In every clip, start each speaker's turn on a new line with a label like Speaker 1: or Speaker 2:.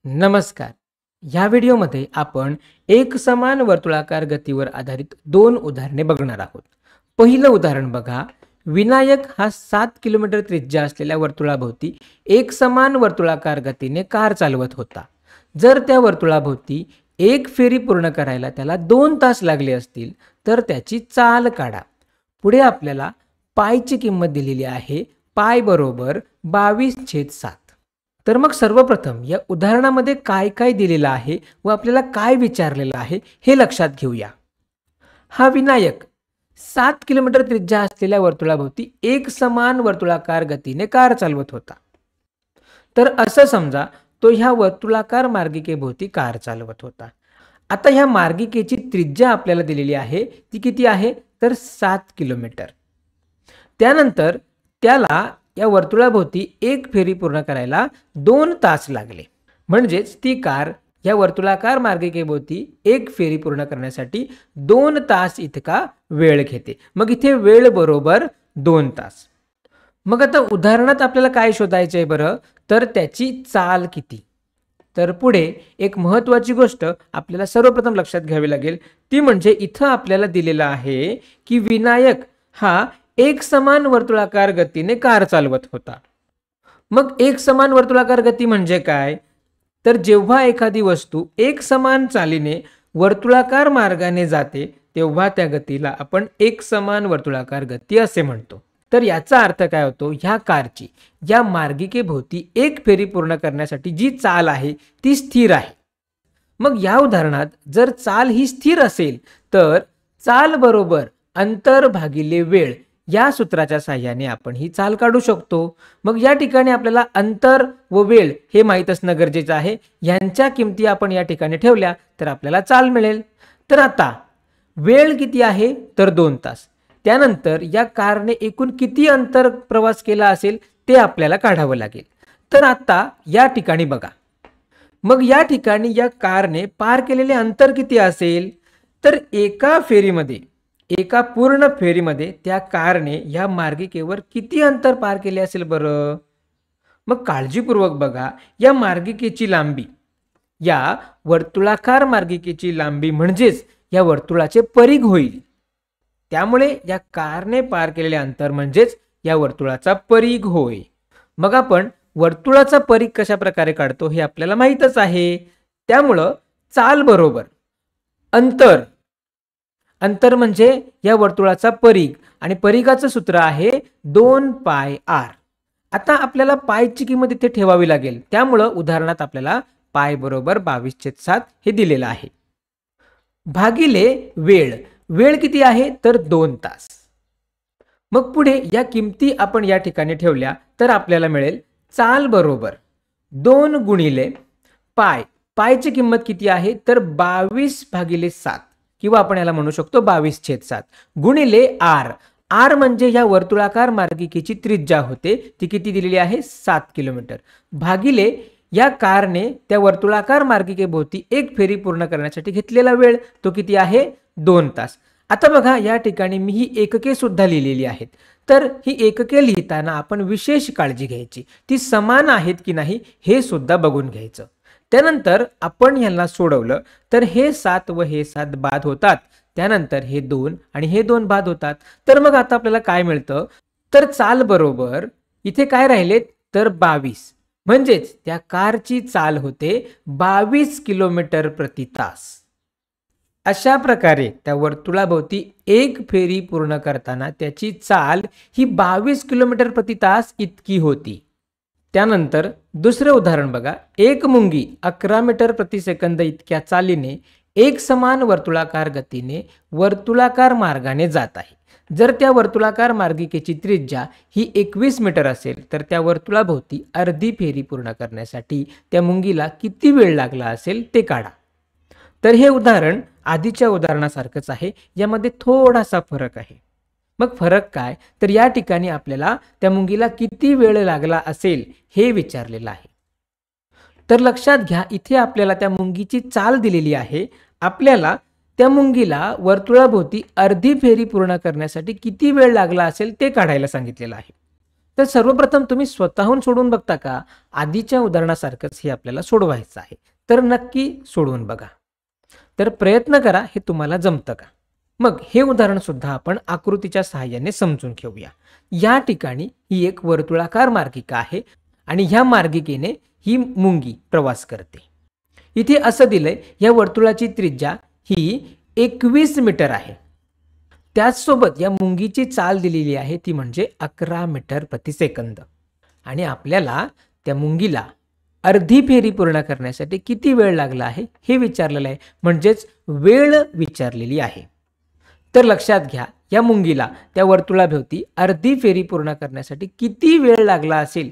Speaker 1: नमस्कार. या व्हिडिओमध्ये आपण एकसमान वर्तुळाकार गतीवर आधारित दोन उदाहरणे बघणार आहोत. पहिलं उदाहरण बघा. विनायक हा 7 किलोमीटर त्रिज्या असलेल्या वर्तुळाभोवती एकसमान वर्तुळाकार गतीने कार चालवत होता. जर त्या वर्तुळाभोवती एक फेरी पूर्ण करायला त्याला 2 तास लागले असतील तर त्याची चाल काढा. पुढे आपल्याला पायची किंमत दिलेली आहे. पाय बरोबर 22/7. तर मग सर्वप्रथम या उदाहरणामध्ये काय काय दिलेलं आहे व आपल्याला काय विचारलेलं आहे हे लक्षात घेऊया. हा विनायक 7 किलोमीटर त्रिज्या असलेल्या वर्तुळाभोवती एक समान वर्तुळाकार गतीने कार चालवत होता. तर असं समजा तो ह्या वर्तुळाकार मार्गिकेभोवती कार चालवत होता. आता ह्या मार्गिकेची त्रिज्या आपल्याला दिलेली आहे, ती किती आहे तर 7 किलोमीटर. त्यानंतर त्याला या वर्तुळाभोवती एक फेरी पूर्ण करायला 2 तास लागले. म्हणजेच ती कार या वर्तुळाकार मार्गिकेभोवती एक फेरी पूर्ण करण्यासाठी 2 तास इतका वेळ घेते. मग इथे वेळ बरोबर 2 तास. मग आता उदाहरणात आपल्याला काय शोधायचे आहे बरं, तर त्याची चाल किती. तर पुढे एक महत्त्वाची गोष्ट आपल्याला सर्वप्रथम लक्षात घ्यावी लागेल, ती म्हणजे इथं आपल्याला दिलेलं आहे की विनायक हा एक समान वर्तुळाकार गतीने कार चालवत होता. मग एक समान वर्तुळाकार गती म्हणजे काय, तर जेव्हा एखादी वस्तू एक समान चालीने वर्तुळाकार मार्गाने जाते तेव्हा त्या गतीला आपण एक समान वर्तुळाकार गती असे म्हणतो. तर याचा अर्थ काय होतो, ह्या कारची या मार्गिकेभोवती एक फेरी पूर्ण करण्यासाठी जी चाल आहे ती स्थिर आहे. मग या उदाहरणात जर चाल ही स्थिर असेल तर चाल बरोबर अंतर भागिले वेळ या सूत्राच्या साहाय्याने आपण ही चाल काढू शकतो. मग या ठिकाणी आपल्याला अंतर व वेळ हे माहीत असणं गरजेचं आहे. यांच्या किमती आपण या ठिकाणी ठेवल्या तर आपल्याला चाल मिळेल. तर आता वेळ किती आहे तर 2 तास. त्यानंतर या कारने एकूण किती अंतर प्रवास केला असेल ते आपल्याला काढावं लागेल. तर आता या ठिकाणी बघा. मग या ठिकाणी या कारने पार केलेले अंतर किती असेल, तर एका पूर्ण फेरीमध्ये त्या कारने या मार्गिकेवर किती अंतर पार केले असेल बरं. मग काळजीपूर्वक बघा. या मार्गिकेची लांबी, या वर्तुळाकार मार्गिकेची लांबी म्हणजेच या वर्तुळाचे परिघ होईल. त्यामुळे या कारने पार केलेले अंतर म्हणजेच या वर्तुळाचा परिघ होय. मग आपण वर्तुळाचा परिघ कशा प्रकारे काढतो हे आपल्याला माहीतच आहे. त्यामुळं चाल बरोबर अंतर म्हणजे या वर्तुळाचा परिघ आणि परिघाचं सूत्र आहे 2πr. आता आपल्याला पायची किंमत इथे ठेवावी लागेल. त्यामुळं उदाहरणात आपल्याला पाय बरोबर 22/7 हे दिलेलं आहे. भागिले वेळ किती आहे तर 2 तास. मग पुढे या किमती आपण या ठिकाणी ठेवल्या तर आपल्याला मिळेल चाल बरोबर 2 गुणिले पायची किंमत किती आहे तर 22/7 किंवा आपण याला म्हणू शकतो 22/7 गुणिले आर म्हणजे या वर्तुळाकार मार्गिकेची त्रिज्या होते, ती किती दिलेली आहे 7 किलोमीटर, भागिले या कारने त्या वर्तुळाकार मार्गिकेभोवती एक फेरी पूर्ण करण्यासाठी घेतलेला वेळ तो किती आहे 2 तास. आता बघा या ठिकाणी मी ही एकके सुद्धा लिहिलेली आहेत. तर ही एकके लिहिताना आपण विशेष काळजी घ्यायची, ती समान आहेत की नाही हे सुद्धा बघून घ्यायचं. त्यानंतर आपण यांना सोडवलं तर हे 7 व हे 7 बाद होतात. त्यानंतर हे 2 आणि हे 2 बाद होतात. तर मग आता आपल्याला काय मिळतं तर चाल बरोबर इथे काय राहिलेत तर 22. म्हणजेच त्या कारची चाल होते 22 किलोमीटर प्रति तास. अशा प्रकारे त्या वर्तुळाभोवती एक फेरी पूर्ण करताना त्याची चाल ही 22 किलोमीटर प्रति तास इतकी होती. त्यानंतर दुसरे उदाहरण बघा. एक मुंगी 11 मीटर प्रति सेकंद इतक्या चालीने एक समान वर्तुळाकार गतीने वर्तुळाकार मार्गाने जात आहे. जर त्या वर्तुळाकार मार्गिकेची त्रिज्या ही 21 मीटर असेल तर त्या वर्तुळाभोवती अर्धी फेरी पूर्ण करण्यासाठी त्या मुंगीला किती वेळ लागला असेल ते काढा. तर हे उदाहरण आधीच्या उदाहरणासारखंच आहे. यामध्ये थोडासा फरक आहे. मग फरक काय तर या ठिकाणी आपल्याला त्या मुंगीला किती वेळ लागला असेल हे विचारलेलं आहे. तर लक्षात घ्या, इथे आपल्याला त्या मुंगीची चाल दिलेली आहे. आपल्याला त्या मुंगीला वर्तुळाभोवती अर्धी फेरी पूर्ण करण्यासाठी किती वेळ लागला असेल ते काढायला सांगितलेलं आहे. तर सर्वप्रथम तुम्ही स्वतःहून सोडून बघता का? आधीच्या उदाहरणासारखंच हे आपल्याला सोडवायचं आहे. तर नक्की सोडवून बघा. तर प्रयत्न करा, हे तुम्हाला जमतं का? मग हे उदाहरण सुद्धा आपण आकृतीच्या सहाय्याने समजून घेऊया. या ठिकाणी ही एक वर्तुळाकार मार्गिका आहे आणि ह्या मार्गिकेने ही मुंगी प्रवास करते. इथे असं दिलंय, या वर्तुळाची त्रिज्या ही 21 मीटर आहे. त्याचसोबत या मुंगीची चाल दिलेली आहे, ती म्हणजे 11 मीटर प्रति सेकंद. आणि आपल्याला त्या मुंगीला अर्धी फेरी पूर्ण करण्यासाठी किती वेळ लागला आहे हे विचारलेलं आहे, म्हणजेच वेळ विचारलेली आहे. तर लक्षात घ्या, या मुंगीला त्या वर्तुळाभोवती अर्धी फेरी पूर्ण करण्यासाठी किती वेळ लागला असेल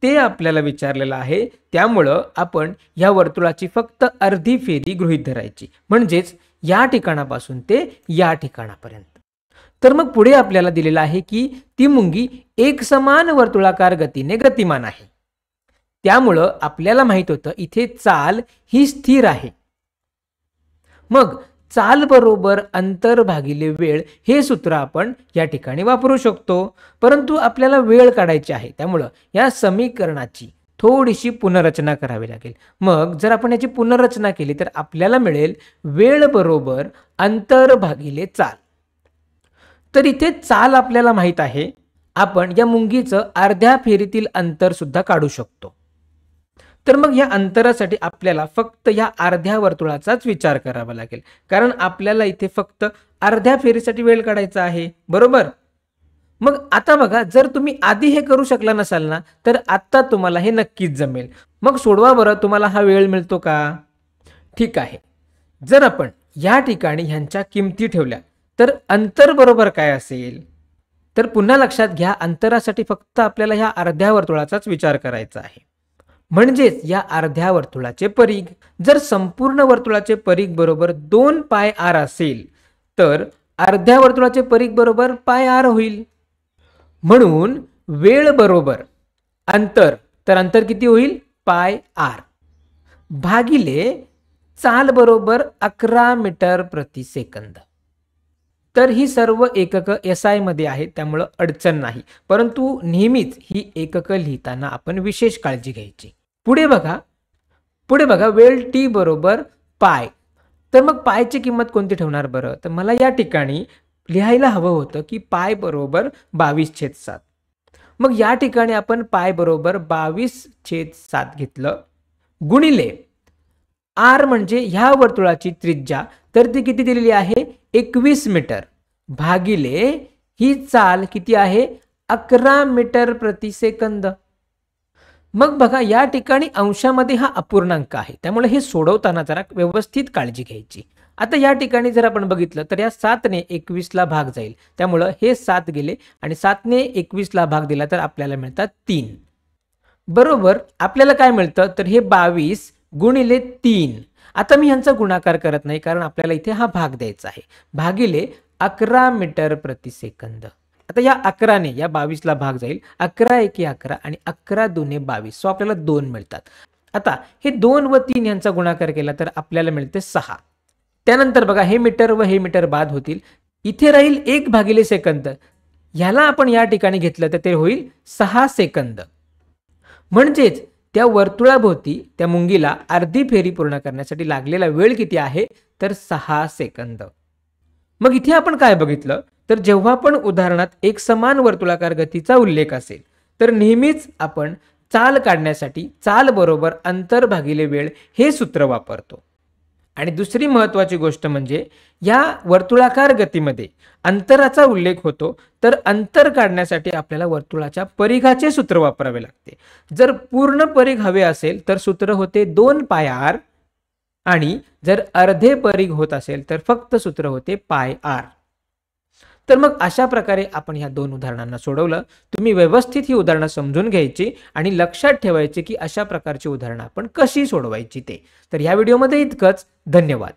Speaker 1: ते आपल्याला विचारलेलं आहे. त्यामुळं आपण या वर्तुळाची फक्त अर्धी फेरी गृहीत धरायची, म्हणजेच या ठिकाणापासून ते या ठिकाणापर्यंत. तर मग पुढे आपल्याला दिलेलं आहे की ती मुंगी एकसमान वर्तुळाकार गतीने गतिमान आहे. त्यामुळं आपल्याला माहित होतं इथे चाल ही स्थिर आहे. मग चाल बरोबर अंतर भागिले वेळ हे सूत्र आपण या ठिकाणी वापरू शकतो. परंतु आपल्याला वेळ काढायची आहे, त्यामुळं या समीकरणाची थोडीशी पुनर्रचना करावी लागेल. मग जर आपण याची पुनर्रचना केली तर आपल्याला मिळेल वेळ बरोबर अंतर भागिले चाल. तर इथे चाल आपल्याला माहित आहे, आपण या मुंगीचं अर्ध्या फेरीतील अंतर सुद्धा काढू शकतो. तर मग या अंतरासाठी आपल्याला फक्त या अर्ध्या वर्तुळाचाच विचार करावा लागेल, कारण आपल्याला इथे फक्त अर्ध्या फेरीसाठी वेळ काढायचा आहे, बरोबर. मग आता बघा, जर तुम्ही आधी हे करू शकला नसाल ना, तर आता तुम्हाला हे नक्कीच जमेल. मग सोडवा बरं, तुम्हाला हा वेळ मिळतो का? ठीक आहे. जर आपण या ठिकाणी ह्यांच्या किमती ठेवल्या तर अंतर बरोबर काय असेल? तर पुन्हा लक्षात घ्या, अंतरासाठी फक्त आपल्याला ह्या अर्ध्या वर्तुळाचाच विचार करायचा आहे, म्हणजेच या अर्ध्या वर्तुळाचे परिघ. जर संपूर्ण वर्तुळाचे परिघ बरोबर 2 पाय आर असेल तर अर्ध्या वर्तुळाचे परिघ बरोबर पाय आर होईल. म्हणून वेळ बरोबर अंतर, तर अंतर किती होईल? पाय आर भागिले चाल बरोबर 11 मीटर प्रति सेकंद. तर ही सर्व एककं SI मध्ये आहेत, त्यामुळं अडचण नाही. परंतु नेहमीच ही एककं लिहिताना आपण विशेष काळजी घ्यायची. पुढे बघा वेळ T बरोबर पाय. तर मग पायची किंमत कोणती ठेवणार बरं? तर मला या ठिकाणी लिहायला हवं होतं की पाय बरोबर 22/7. मग या ठिकाणी आपण पाय बरोबर 22/7 घेतलं, गुणिले आर म्हणजे ह्या वर्तुळाची त्रिज्या, तर ती किती दिलेली आहे? 21 मीटर भागिले ही चाल किती आहे? 11 मीटर प्रति सेकंद. मग बघा, या ठिकाणी अंशामध्ये हा अपूर्णांक आहे, त्यामुळे हे सोडवताना जरा व्यवस्थित काळजी घ्यायची. आता या ठिकाणी जर आपण बघितलं तर या 7ने 21 ला भाग जाईल, त्यामुळं हे 7 गेले आणि 7ने 21 ला भाग दिला तर आपल्याला मिळतात 3. बरोबर, आपल्याला काय मिळतं? तर हे 22 गुणिले 3. आता मी यांचा गुणाकार करत नाही, कारण आपल्याला इथे हा भाग द्यायचा आहे, भागिले 11 मीटर प्रति सेकंद. आता या 11ने या 22 ला भाग जाईल, 11 एके 11 आणि 11 दुने 22, सो आपल्याला 2 मिळतात. आता हे 2 व 3 यांचा गुणाकार केला तर आपल्याला मिळते 6. त्यानंतर बघा, हे मीटर व हे मीटर बाद होतील, इथे राहील 1 भागिले सेकंद. ह्याला आपण या ठिकाणी घेतलं तर ते होईल 6 सेकंद. म्हणजेच त्या वर्तुळाभोवती त्या मुंगीला अर्धी फेरी पूर्ण करण्यासाठी लागलेला वेळ किती आहे? तर 6 सेकंद. मग इथे आपण काय बघितलं? तर जेव्हा पण उदाहरणात एक समान वर्तुळाकार गतीचा उल्लेख असेल तर नेहमीच आपण चाल काढण्यासाठी चाल बरोबर अंतर भागिले वेळ हे सूत्र वापरतो. आणि दुसरी महत्त्वाची गोष्ट म्हणजे या वर्तुळाकार गतीमध्ये अंतराचा उल्लेख होतो, तर अंतर काढण्यासाठी आपल्याला वर्तुळाच्या परिघाचे सूत्र वापरावे लागते. जर पूर्ण परिघ हवे असेल तर सूत्र होते 2 पाय आर, आणि जर अर्धे परिघ होत असेल तर फक्त सूत्र होते पाय आर. तर मग अशा प्रकारे आपण ह्या 2 उदाहरणांना सोडवलं. तुम्ही व्यवस्थित ही उदाहरणं समजून घ्यायची आणि लक्षात ठेवायचे की अशा प्रकारची उदाहरणं आपण कशी सोडवायची ते. तर ह्या व्हिडिओमध्ये इतकंच. धन्यवाद.